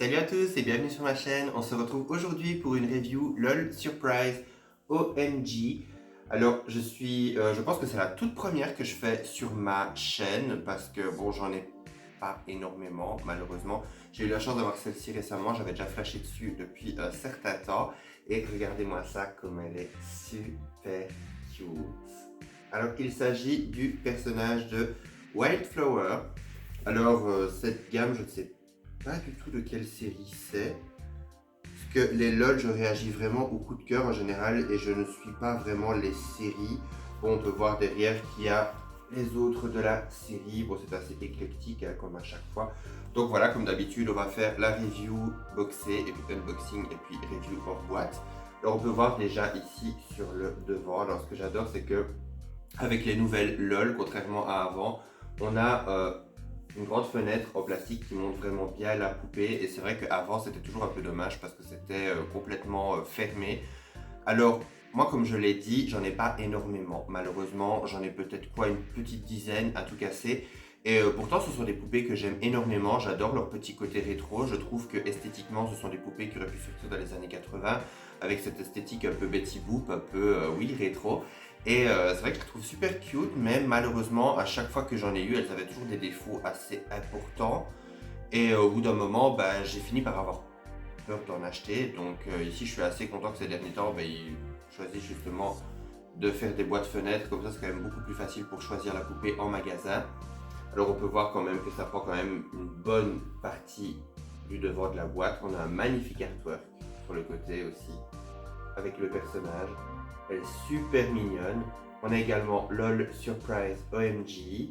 Salut à tous et bienvenue sur ma chaîne. On se retrouve aujourd'hui pour une review LOL Surprise OMG. Alors je pense que c'est la toute première que je fais sur ma chaîne parce que bon, j'en ai pas énormément malheureusement. J'ai eu la chance d'avoir celle-ci récemment, j'avais déjà flashé dessus depuis un certain temps et regardez-moi ça comme elle est super cute. Alors il s'agit du personnage de Wildflower. Alors cette gamme, je ne sais pas du tout de quelle série c'est. Parce que les LOL, je réagis vraiment au coup de cœur en général et je ne suis pas vraiment les séries. Bon, on peut voir derrière qu'il y a les autres de la série. Bon, c'est assez éclectique hein, comme à chaque fois. Donc voilà, comme d'habitude, on va faire la review boxée et puis unboxing et puis review hors boîte. Alors on peut voir déjà ici sur le devant. Alors ce que j'adore, c'est que avec les nouvelles LOL, contrairement à avant, on a une grande fenêtre en plastique qui montre vraiment bien la poupée. Et c'est vrai qu'avant, c'était toujours un peu dommage parce que c'était complètement fermé. Alors, moi, comme je l'ai dit, j'en ai pas énormément. Malheureusement, j'en ai peut-être quoi, une petite dizaine à tout casser. Et pourtant, ce sont des poupées que j'aime énormément. J'adore leur petit côté rétro. Je trouve que esthétiquement, ce sont des poupées qui auraient pu sortir dans les années 80 avec cette esthétique un peu Betty Boop, un peu, oui, rétro. Et c'est vrai que je les trouve super cute, mais malheureusement, à chaque fois que j'en ai eu, elles avaient toujours des défauts assez importants. Et au bout d'un moment, bah, j'ai fini par avoir peur d'en acheter. Donc ici, je suis assez content que ces derniers temps, bah, ils choisissent justement de faire des boîtes fenêtres. Comme ça, c'est quand même beaucoup plus facile pour choisir la poupée en magasin. Alors on peut voir quand même que ça prend quand même une bonne partie du devant de la boîte. On a un magnifique artwork sur le côté aussi, avec le personnage. Elle est super mignonne. On a également LOL Surprise OMG.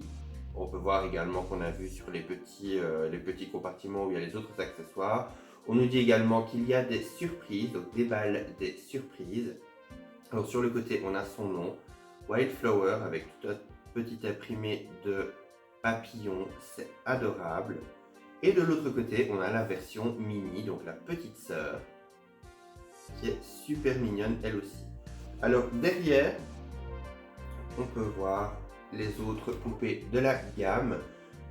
On peut voir également qu'on a vu sur les petits compartiments où il y a les autres accessoires. On nous dit également qu'il y a des surprises, donc des balles, des surprises. Alors sur le côté, on a son nom, Wildflower, avec tout un petit imprimé de papillon, c'est adorable. Et de l'autre côté, on a la version mini, donc la petite sœur, qui est super mignonne elle aussi. Alors derrière, on peut voir les autres poupées de la gamme.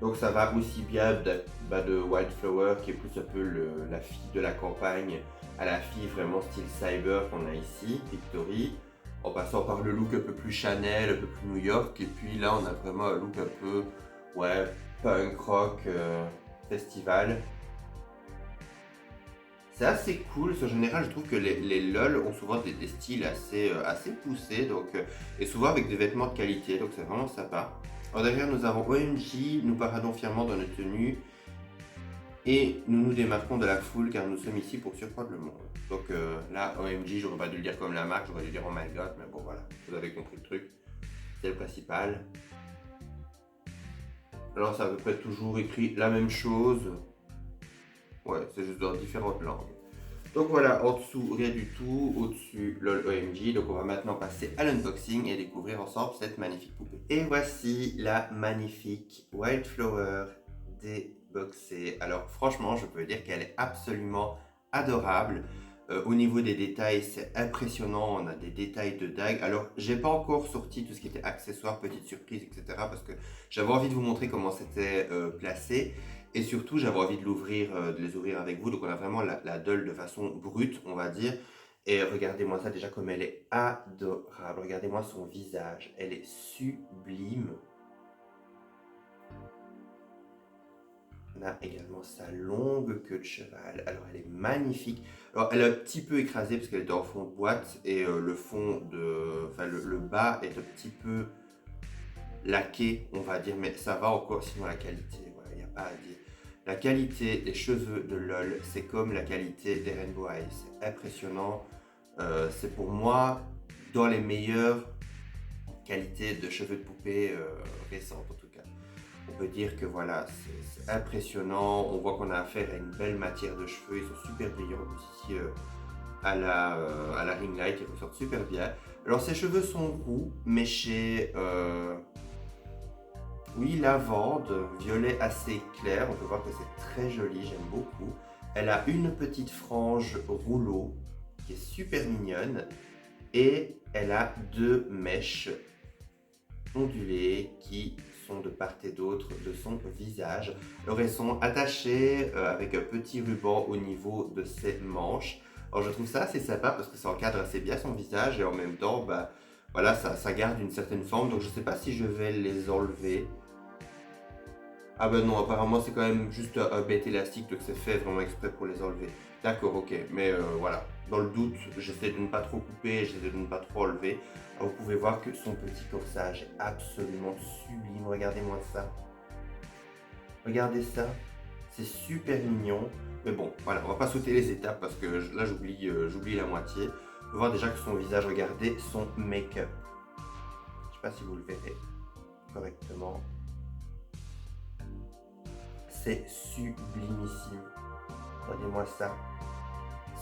Donc ça va aussi bien de Wildflower qui est plus un peu la fille de la campagne à la fille vraiment style cyber qu'on a ici, Victory, en passant par le look un peu plus Chanel, un peu plus New York, et puis là on a vraiment un look un peu ouais, punk rock festival. C'est assez cool, en général je trouve que les LOL ont souvent des styles assez poussés donc, et souvent avec des vêtements de qualité, donc c'est vraiment sympa. Alors derrière nous avons OMG, nous paradons fièrement dans nos tenues et nous nous démarquons de la foule car nous sommes ici pour surprendre le monde. Donc là OMG, j'aurais pas dû le dire comme la marque, j'aurais dû dire oh my god, mais bon voilà, vous avez compris le truc, c'est le principal. Alors ça peut être toujours écrit la même chose, ouais, c'est juste dans différentes langues. Donc voilà, en dessous, rien du tout. Au-dessus, LOL OMG. Donc on va maintenant passer à l'unboxing et découvrir ensemble cette magnifique poupée. Et voici la magnifique Wildflower déboxée. Alors franchement, je peux dire qu'elle est absolument adorable. Au niveau des détails, c'est impressionnant. On a des détails de dingue. Alors, j'ai pas encore sorti tout ce qui était accessoires, petites surprises, etc. Parce que j'avais envie de vous montrer comment c'était placé. Et surtout, j'avais envie de de les ouvrir avec vous. Donc, on a vraiment la doll de façon brute, on va dire. Et regardez-moi ça déjà comme elle est adorable. Regardez-moi son visage. Elle est sublime. On a également sa longue queue de cheval. Alors, elle est magnifique. Alors, elle est un petit peu écrasée parce qu'elle était en fond de boîte. Et le fond enfin, le bas est un petit peu laqué, on va dire. Mais ça va encore, sinon la qualité, il n'y a pas à dire. La qualité des cheveux de LOL, c'est comme la qualité des Rainbow Eyes. C'est impressionnant. C'est pour moi dans les meilleures qualités de cheveux de poupée récentes en tout cas. On peut dire que voilà, c'est impressionnant. On voit qu'on a affaire à une belle matière de cheveux. Ils sont super brillants aussi à la ring light. Ils ressortent super bien. Alors ses cheveux sont roux, méchés. Oui, lavande, violet assez clair, on peut voir que c'est très joli, j'aime beaucoup. Elle a une petite frange rouleau qui est super mignonne et elle a deux mèches ondulées qui sont de part et d'autre de son visage. Alors elles sont attachées avec un petit ruban au niveau de ses manches. Alors je trouve ça assez sympa parce que ça encadre assez bien son visage et en même temps, bah, voilà, ça garde une certaine forme. Donc je ne sais pas si je vais les enlever. Ah ben non, apparemment c'est quand même juste un bête élastique, donc c'est fait vraiment exprès pour les enlever. D'accord, ok, mais voilà. Dans le doute, j'essaie de ne pas trop couper, j'essaie de ne pas trop enlever. Alors, vous pouvez voir que son petit corsage est absolument sublime. Regardez-moi ça. Regardez ça. C'est super mignon. Mais bon, voilà, on va pas sauter les étapes parce que là j'oublie la moitié. On peut voir déjà que son visage, regardez son make-up. Je sais pas si vous le verrez correctement. C'est sublimissime. Regardez-moi ça.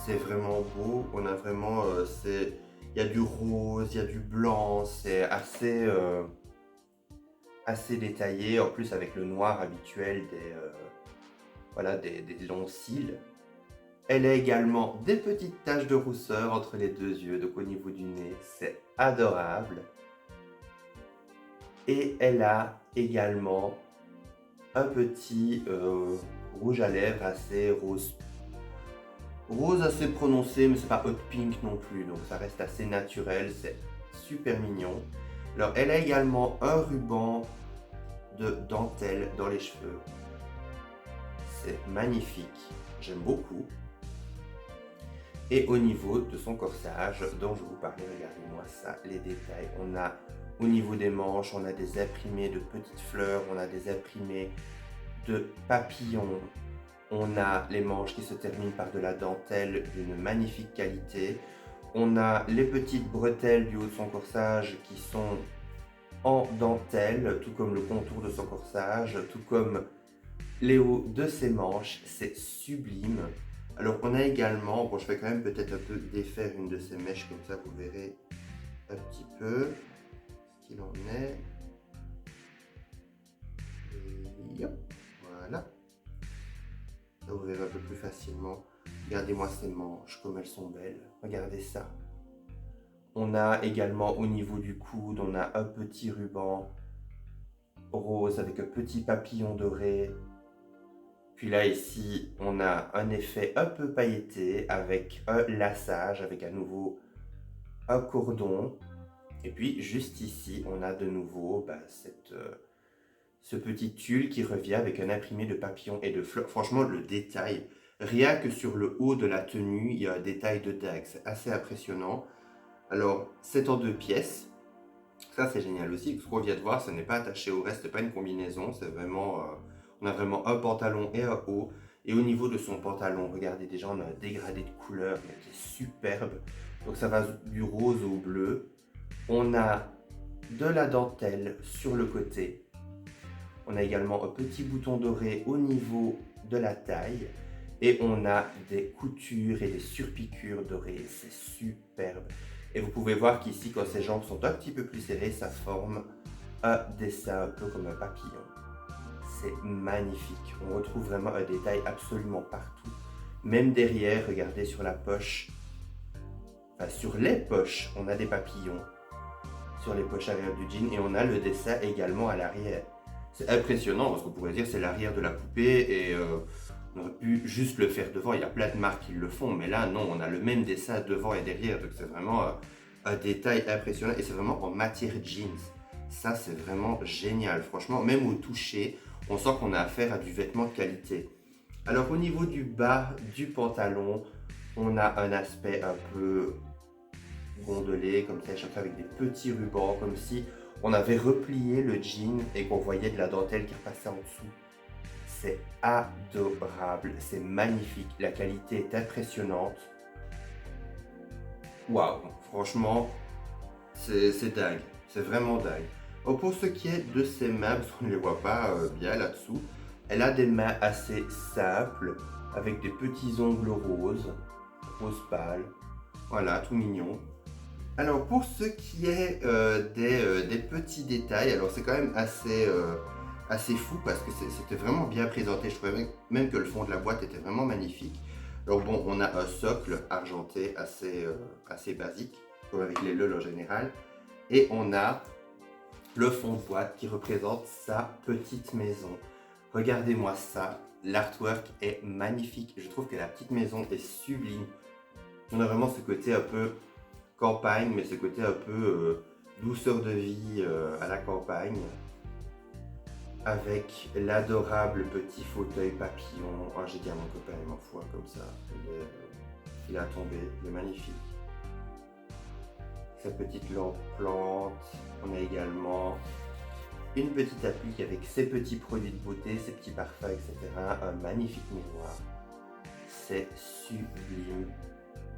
C'est vraiment beau. On a vraiment, il y a du rose, il y a du blanc. C'est assez détaillé. En plus avec le noir habituel voilà, des longs cils. Elle a également des petites taches de rousseur entre les deux yeux, donc au niveau du nez. C'est adorable. Et elle a également un petit rouge à lèvres assez rose assez prononcé, mais c'est pas hot pink non plus, donc ça reste assez naturel, c'est super mignon. Alors elle a également un ruban de dentelle dans les cheveux. C'est magnifique, j'aime beaucoup. Et au niveau de son corsage dont je vous parlais, regardez-moi ça, les détails. On a au niveau des manches, on a des imprimés de petites fleurs, on a des imprimés de papillons. On a les manches qui se terminent par de la dentelle d'une magnifique qualité. On a les petites bretelles du haut de son corsage qui sont en dentelle, tout comme le contour de son corsage, tout comme les hauts de ses manches. C'est sublime. Alors on a également, bon je vais quand même peut-être un peu défaire une de ces mèches comme ça, vous verrez un petit peu ce qu'il en est. Et hop, voilà. Là, vous verrez un peu plus facilement. Regardez-moi ces manches, comme elles sont belles. Regardez ça. On a également au niveau du coude, on a un petit ruban rose avec un petit papillon doré. Puis là, ici, on a un effet un peu pailleté avec un laçage, avec à nouveau un cordon. Et puis, juste ici, on a de nouveau ce petit tulle qui revient avec un imprimé de papillons et de fleurs. Franchement, le détail, rien que sur le haut de la tenue, il y a un détail de dingue. C'est assez impressionnant. Alors, c'est en 2 pièces. Ça, c'est génial aussi. Ce qu'on vient de voir, ce n'est pas attaché au reste, ce n'est pas une combinaison. C'est vraiment, on a vraiment un pantalon et un haut. Et au niveau de son pantalon, regardez, déjà, on a un dégradé de couleur mais qui est superbe. Donc, ça va du rose au bleu. On a de la dentelle sur le côté. On a également un petit bouton doré au niveau de la taille. Et on a des coutures et des surpiqûres dorées. C'est superbe. Et vous pouvez voir qu'ici, quand ses jambes sont un petit peu plus serrées, ça forme un dessin un peu comme un papillon. C'est magnifique. On retrouve vraiment un détail absolument partout. Même derrière, regardez sur la poche. Enfin, sur les poches, on a des papillons. Sur les poches arrière du jean. Et on a le dessin également à l'arrière. C'est impressionnant parce qu'on pourrait dire que c'est l'arrière de la poupée et on aurait pu juste le faire devant. Il y a plein de marques qui le font, mais là non, on a le même dessin devant et derrière. Donc c'est vraiment un détail impressionnant et c'est vraiment en matière jeans. Ça c'est vraiment génial. Franchement, même au toucher, on sent qu'on a affaire à du vêtement de qualité. Alors au niveau du bas du pantalon, on a un aspect un peu gondolé, comme ça, chaque fois avec des petits rubans, comme si on avait replié le jean et qu'on voyait de la dentelle qui repassait en dessous. C'est adorable, c'est magnifique, la qualité est impressionnante. Waouh, franchement, c'est dingue, c'est vraiment dingue. Oh, pour ce qui est de ses mains, parce qu'on ne les voit pas bien là-dessous, elle a des mains assez simples, avec des petits ongles roses, rose pâle, voilà, tout mignon. Alors pour ce qui est des petits détails, alors c'est quand même assez fou parce que c'était vraiment bien présenté. Je trouvais même que le fond de la boîte était vraiment magnifique. Alors bon, on a un socle argenté assez basique, comme avec les LOL en général. Et on a le fond de boîte qui représente sa petite maison. Regardez-moi ça, l'artwork est magnifique. Je trouve que la petite maison est sublime. On a vraiment ce côté un peu campagne, mais ce côté un peu douceur de vie à la campagne. Avec l'adorable petit fauteuil papillon. Oh, j'ai dit à mon copain, il m'en fout un comme ça. Il a tombé, il est magnifique. Sa petite lampe plante. On a également une petite applique avec ses petits produits de beauté, ses petits parfums, etc. Un magnifique miroir. C'est sublime.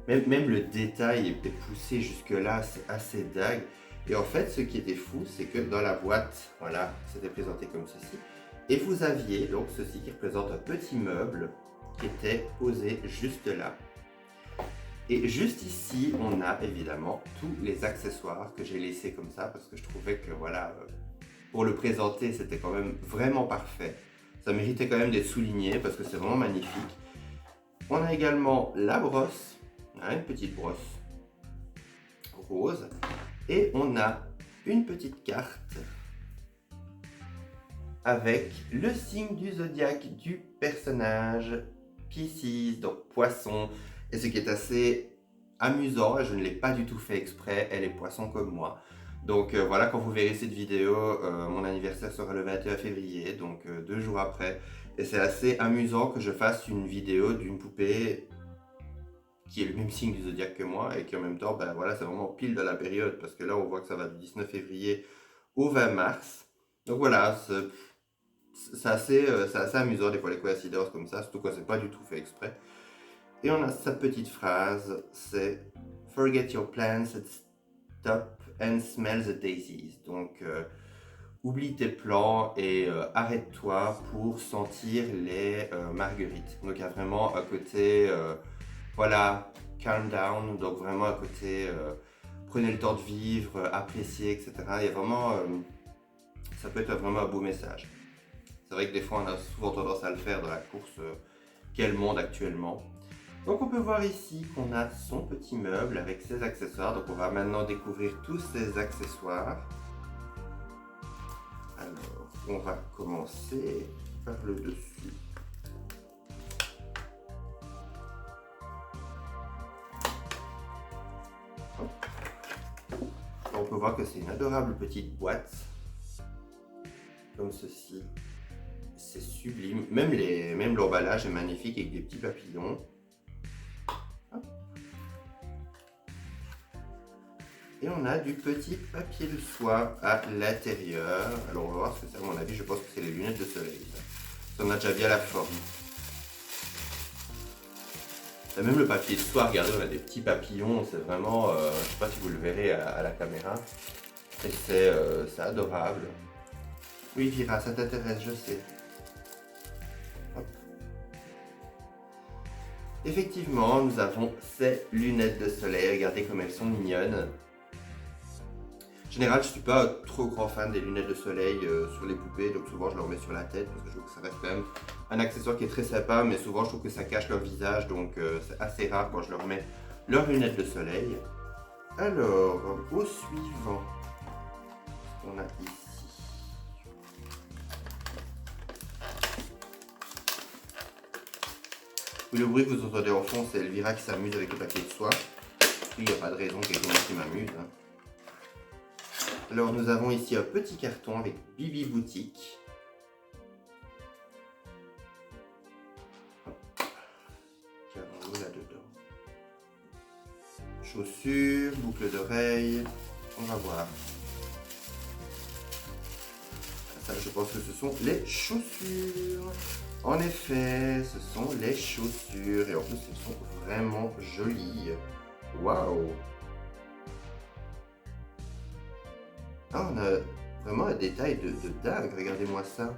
Même le détail est poussé jusque là, c'est assez dingue. Et en fait, ce qui était fou, c'est que dans la boîte, voilà, c'était présenté comme ceci. Et vous aviez donc ceci qui représente un petit meuble qui était posé juste là. Et juste ici, on a évidemment tous les accessoires que j'ai laissés comme ça parce que je trouvais que voilà, pour le présenter, c'était quand même vraiment parfait. Ça méritait quand même d'être souligné parce que c'est vraiment magnifique. On a également la brosse, une petite brosse rose. Et on a une petite carte avec le signe du zodiaque du personnage, Piscis, donc poisson. Et ce qui est assez amusant, et je ne l'ai pas du tout fait exprès, elle est poisson comme moi. Donc voilà, quand vous verrez cette vidéo, mon anniversaire sera le 21 février, donc 2 jours après. Et c'est assez amusant que je fasse une vidéo d'une poupée qui est le même signe du zodiaque que moi et qui en même temps, ben voilà, c'est vraiment pile de la période parce que là on voit que ça va du 19 février au 20 mars. Donc voilà, c'est assez amusant des fois les coïncidences comme ça, surtout quand c'est pas du tout fait exprès. Et on a sa petite phrase, c'est "Forget your plans and stop and smell the daisies". Donc oublie tes plans et arrête-toi pour sentir les marguerites. Donc il y a vraiment un côté voilà, calm down, donc vraiment à côté, prenez le temps de vivre, appréciez, etc. Il y a vraiment, ça peut être vraiment un beau message. C'est vrai que des fois on a souvent tendance à le faire dans la course qu'est le monde actuellement. Donc on peut voir ici qu'on a son petit meuble avec ses accessoires, donc on va maintenant découvrir tous ses accessoires. Alors, on va commencer par le dessus. On peut voir que c'est une adorable petite boîte, comme ceci. C'est sublime. Même l'emballage est magnifique avec des petits papillons. Hop. Et on a du petit papier de soie à l'intérieur. Alors on va voir ce que c'est. À mon avis, je pense que c'est les lunettes de soleil. Ça en a déjà bien la forme. Et même le papier de soie, regardez, on a des petits papillons, c'est vraiment, je ne sais pas si vous le verrez à la caméra, et c'est adorable. Oui, Vira, ça t'intéresse, je sais. Hop. Effectivement, nous avons ces lunettes de soleil, regardez comme elles sont mignonnes. En général, je ne suis pas trop grand fan des lunettes de soleil sur les poupées, donc souvent je leur mets sur la tête parce que je trouve que ça reste quand même un accessoire qui est très sympa, mais souvent je trouve que ça cache leur visage, donc c'est assez rare quand je leur mets leurs lunettes de soleil. Alors, au suivant, ce qu'on a ici. Oui, le bruit que vous entendez en fond, c'est Elvira qui s'amuse avec le papier de soie. Il n'y a pas de raison qu'il y ait quelqu'un qui m'amuse. Alors nous avons ici un petit carton avec Bibi Boutique. Qu'avons-nous là-dedans? Chaussures, boucles d'oreilles, on va voir. Ça, je pense que ce sont les chaussures. En effet, ce sont les chaussures et en plus elles sont vraiment jolies. Waouh! Ah, on a vraiment un détail de dingue, regardez-moi ça.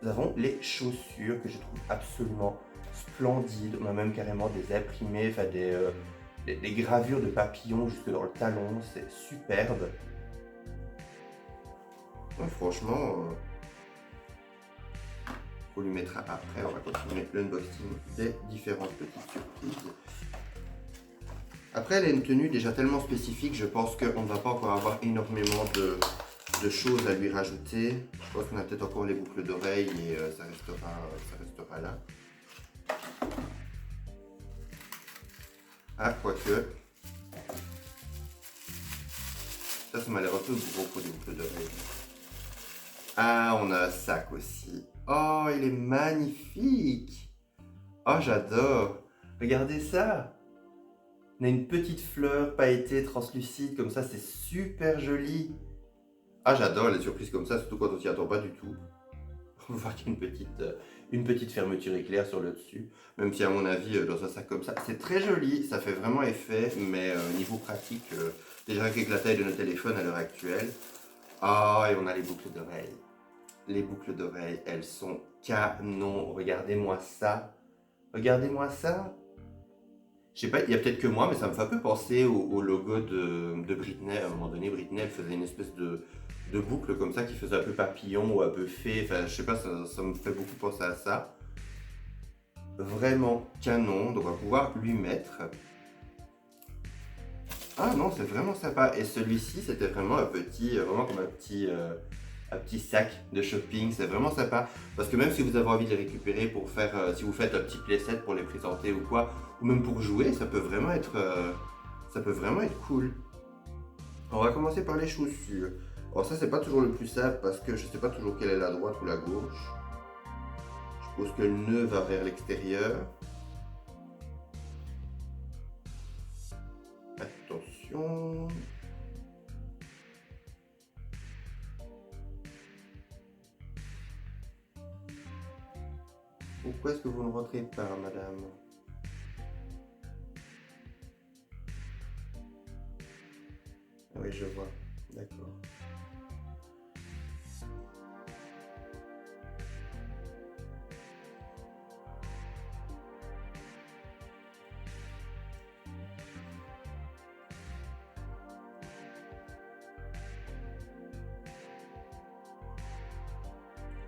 Nous avons les chaussures que je trouve absolument splendides. On a même carrément des imprimés, enfin des gravures de papillons jusque dans le talon, c'est superbe. Ouais, franchement, on lui mettra après, on va continuer l'unboxing des différentes petites surprises. Après, elle a une tenue déjà tellement spécifique, je pense qu'on ne va pas encore avoir énormément de choses à lui rajouter. Je pense qu'on a peut-être encore les boucles d'oreilles et ça restera là. Ah, quoique. Ça m'a l'air un peu gros pour des boucles d'oreilles. Ah, on a un sac aussi. Oh, il est magnifique. Oh, j'adore. Regardez ça. On a une petite fleur pailletée translucide comme ça, c'est super joli. Ah, j'adore les surprises comme ça, surtout quand on s'y attend pas du tout. On voit qu'il y a une petite fermeture éclair sur le dessus. Même si à mon avis, dans un sac comme ça, c'est très joli, ça fait vraiment effet, mais niveau pratique, déjà avec la taille de nos téléphones à l'heure actuelle. Ah, et on a les boucles d'oreilles. Les boucles d'oreilles, elles sont canon. Regardez-moi ça. Regardez-moi ça. Je sais pas, il y a peut-être que moi, mais ça me fait un peu penser au logo de Britney. À un moment donné, Britney, elle faisait une espèce de boucle comme ça qui faisait un peu papillon ou un peu fée. Enfin, je sais pas, ça me fait beaucoup penser à ça. Vraiment canon. Donc, on va pouvoir lui mettre. Ah non, c'est vraiment sympa. Et celui-ci, c'était vraiment vraiment comme un petit sac de shopping. C'est vraiment sympa. Parce que même si vous avez envie de les récupérer pour faire, si vous faites un petit playset pour les présenter ou quoi, ou même pour jouer, ça peut vraiment être cool. On va commencer par les chaussures. Alors ça, c'est pas toujours le plus simple parce que je sais pas toujours quelle est la droite ou la gauche. Je suppose que le nœud va vers l'extérieur. Attention. Pourquoi est-ce que vous ne rentrez pas, madame? Ah oui, je vois. D'accord.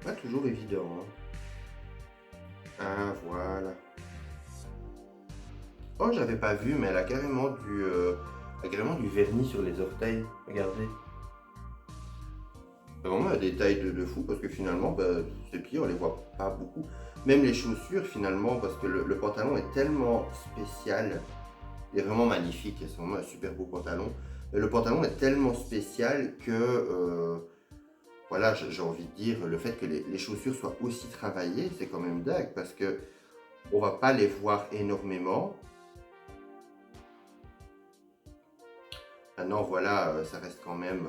Pas toujours évident, hein. Ah, voilà. Oh, j'avais pas vu, mais elle a carrément du vernis sur les orteils. Regardez. C'est vraiment un détail de fou parce que finalement, bah, ces pieds, on les voit pas beaucoup. Même les chaussures, finalement, parce que le pantalon est tellement spécial. Il est vraiment magnifique, c'est vraiment un super beau pantalon. Mais le pantalon est tellement spécial que, voilà, j'ai envie de dire, le fait que les chaussures soient aussi travaillées, c'est quand même dingue parce que on va pas les voir énormément. Maintenant, voilà, ça reste quand même,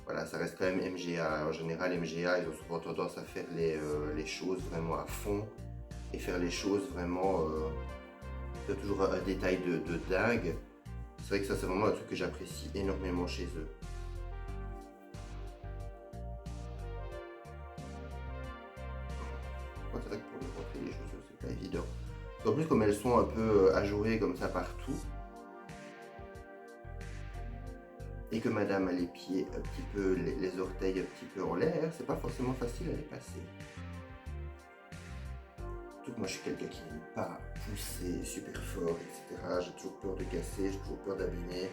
voilà, ça reste quand même MGA. En général, MGA, ils ont souvent tendance à faire les choses vraiment à fond et faire les choses vraiment, c'est toujours un détail de dingue. C'est vrai que ça, c'est vraiment un truc que j'apprécie énormément chez eux. Ouais, c'est vrai que pour démonter les chaussures, c'est pas évident. En plus, comme elles sont un peu ajourées comme ça partout, et que madame a les pieds un petit peu, les orteils un petit peu en l'air, c'est pas forcément facile à les passer. Surtout que moi, je suis quelqu'un qui n'aime pas pousser super fort, etc. J'ai toujours peur de casser, j'ai toujours peur d'abîmer.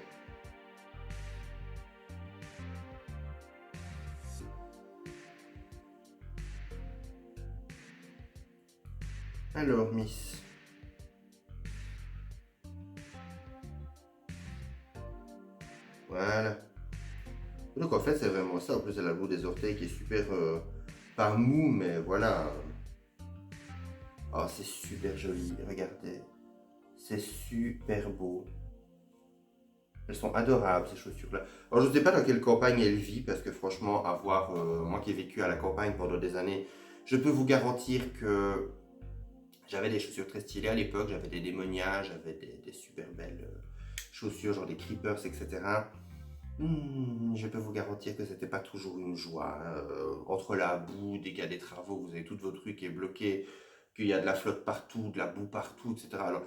Alors, Miss. Voilà. Donc en fait, c'est vraiment ça. En plus, elle a le bout des orteils qui est super, pas mou, mais voilà. Oh, c'est super joli. Regardez. C'est super beau. Elles sont adorables, ces chaussures-là. Alors, je ne sais pas dans quelle campagne elle vit, parce que franchement, moi qui ai vécu à la campagne pendant des années, je peux vous garantir que j'avais des chaussures très stylées à l'époque. J'avais des démonias, j'avais des super belles chaussures, genre des creepers, etc. Je peux vous garantir que c'était pas toujours une joie, hein. Entre la boue, dès qu'il y a des travaux, vous avez tout votre truc qui est bloqué, qu'il y a de la flotte partout, de la boue partout, etc. Alors,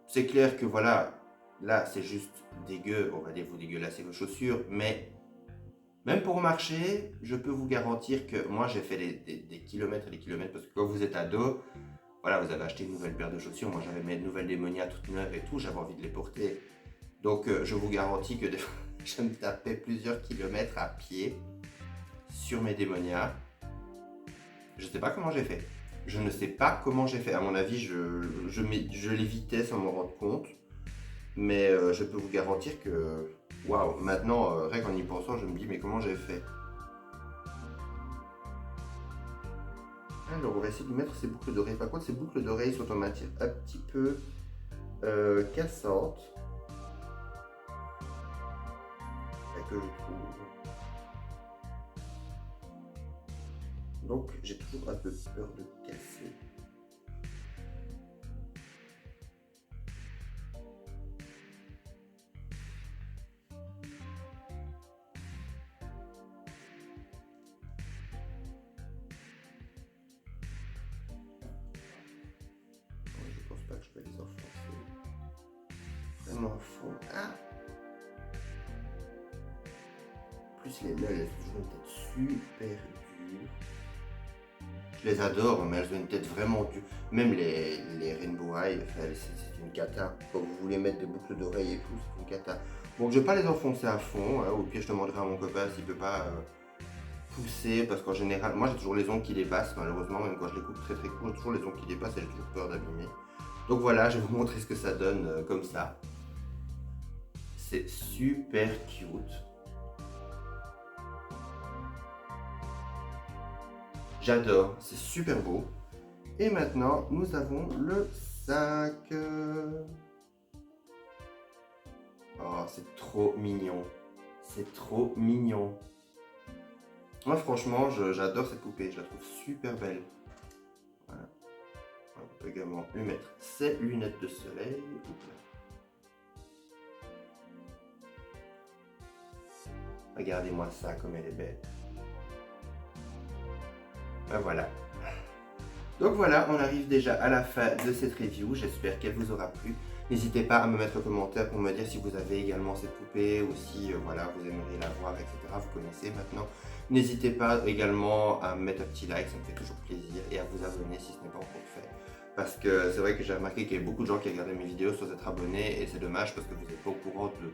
c'est clair que voilà, là, c'est juste dégueu, on va dire vous dégueulassez vos chaussures, mais même pour marcher, je peux vous garantir que moi, j'ai fait des kilomètres et des kilomètres, parce que quand vous êtes ado, voilà, vous avez acheté une nouvelle paire de chaussures, moi j'avais mes nouvelles Démonia toutes neuves et tout, j'avais envie de les porter. Donc je vous garantis que des fois, je me tapais plusieurs kilomètres à pied sur mes Démonia. Je ne sais pas comment j'ai fait. Je ne sais pas comment j'ai fait. À mon avis, je l'évitais sans m'en rendre compte. Mais je peux vous garantir que, waouh, maintenant, rien qu'en y pensant, je me dis, mais comment j'ai fait? Alors, on va essayer de lui mettre ces boucles d'oreilles. Par contre, ces boucles d'oreilles sont en matière un petit peu cassante. Que je trouve. Donc, j'ai toujours un peu peur de casser. Je pense pas que je vais les enfoncer vraiment à fond. Ah! Plus les lèvres, elles ont toujours une tête super dure. Je les adore, mais elles ont une tête vraiment dure. Même les Rainbow Eye, c'est une cata. Quand vous voulez mettre des boucles d'oreilles et tout, c'est une cata. Donc je vais pas les enfoncer à fond. Hein. Au pire, je demanderai à mon copain s'il peut pas pousser. Parce qu'en général, moi j'ai toujours les ongles qui dépassent. Malheureusement, même quand je les coupe très très court, j'ai toujours les ongles qui dépassent et j'ai toujours peur d'abîmer. Donc voilà, je vais vous montrer ce que ça donne comme ça. C'est super cute. J'adore, c'est super beau. Et maintenant, nous avons le sac. Oh, c'est trop mignon. C'est trop mignon. Moi, franchement, j'adore cette poupée. Je la trouve super belle. Voilà. On peut également lui mettre ses lunettes de soleil. Regardez-moi ça, comme elle est belle. Ben voilà. Donc voilà, on arrive déjà à la fin de cette review. J'espère qu'elle vous aura plu. N'hésitez pas à me mettre un commentaire pour me dire si vous avez également cette poupée ou si voilà, vous aimeriez la voir, etc. Vous connaissez maintenant. N'hésitez pas également à me mettre un petit like, ça me fait toujours plaisir, et à vous abonner si ce n'est pas encore fait. Parce que c'est vrai que j'ai remarqué qu'il y a beaucoup de gens qui regardaient mes vidéos sans être abonnés, et c'est dommage parce que vous n'êtes pas au courant de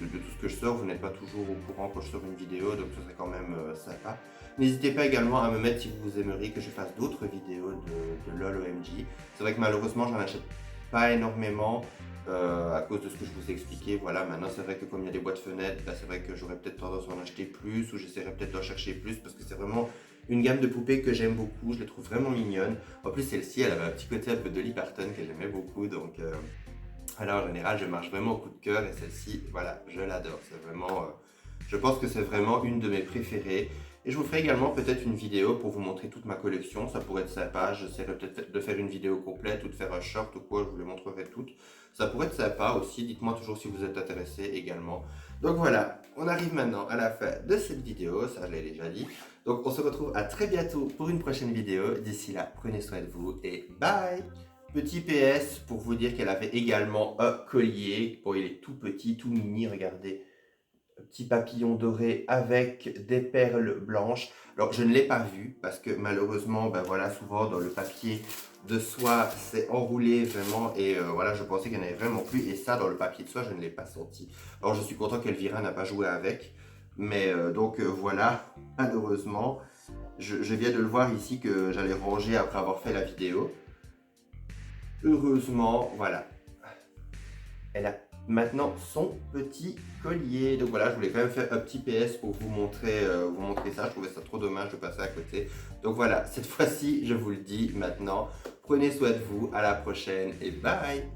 tout ce que je sors, vous n'êtes pas toujours au courant quand je sors une vidéo, donc ce serait quand même sympa. N'hésitez pas également à me mettre si vous aimeriez que je fasse d'autres vidéos de LOL OMG. C'est vrai que malheureusement j'en achète pas énormément à cause de ce que je vous ai expliqué. Voilà, maintenant c'est vrai que comme il y a des boîtes fenêtres, bah, c'est vrai que j'aurais peut-être tendance à en acheter plus, ou j'essaierai peut-être d'en chercher plus, parce que c'est vraiment une gamme de poupées que j'aime beaucoup, je les trouve vraiment mignonnes. En plus celle-ci, elle avait un petit côté un peu Dolly Parton que j'aimais beaucoup, donc alors en général je marche vraiment au coup de cœur, et celle-ci, voilà, je l'adore. C'est vraiment, je pense que c'est vraiment une de mes préférées. Et je vous ferai également peut-être une vidéo pour vous montrer toute ma collection, ça pourrait être sympa. J'essaierai peut-être de faire une vidéo complète ou de faire un short ou quoi, je vous les montrerai toutes. Ça pourrait être sympa aussi, dites-moi toujours si vous êtes intéressé également. Donc voilà, on arrive maintenant à la fin de cette vidéo, ça je l'ai déjà dit. Donc on se retrouve à très bientôt pour une prochaine vidéo. D'ici là, prenez soin de vous et bye! Petit PS pour vous dire qu'elle avait également un collier. Bon, il est tout petit, tout mini, regardez. Petit papillon doré avec des perles blanches. Alors je ne l'ai pas vu parce que malheureusement, ben voilà, souvent dans le papier de soie c'est enroulé vraiment, et voilà, je pensais qu'il n'y en avait vraiment plus, et ça dans le papier de soie je ne l'ai pas senti. Alors je suis content qu'Elvira n'a pas joué avec, mais donc voilà, malheureusement je viens de le voir ici que j'allais ranger après avoir fait la vidéo. Heureusement, voilà, elle a maintenant son petit collier. Donc voilà, je voulais quand même faire un petit PS pour vous montrer ça. Je trouvais ça trop dommage de passer à côté. Donc voilà, cette fois-ci, je vous le dis maintenant, prenez soin de vous, à la prochaine et bye!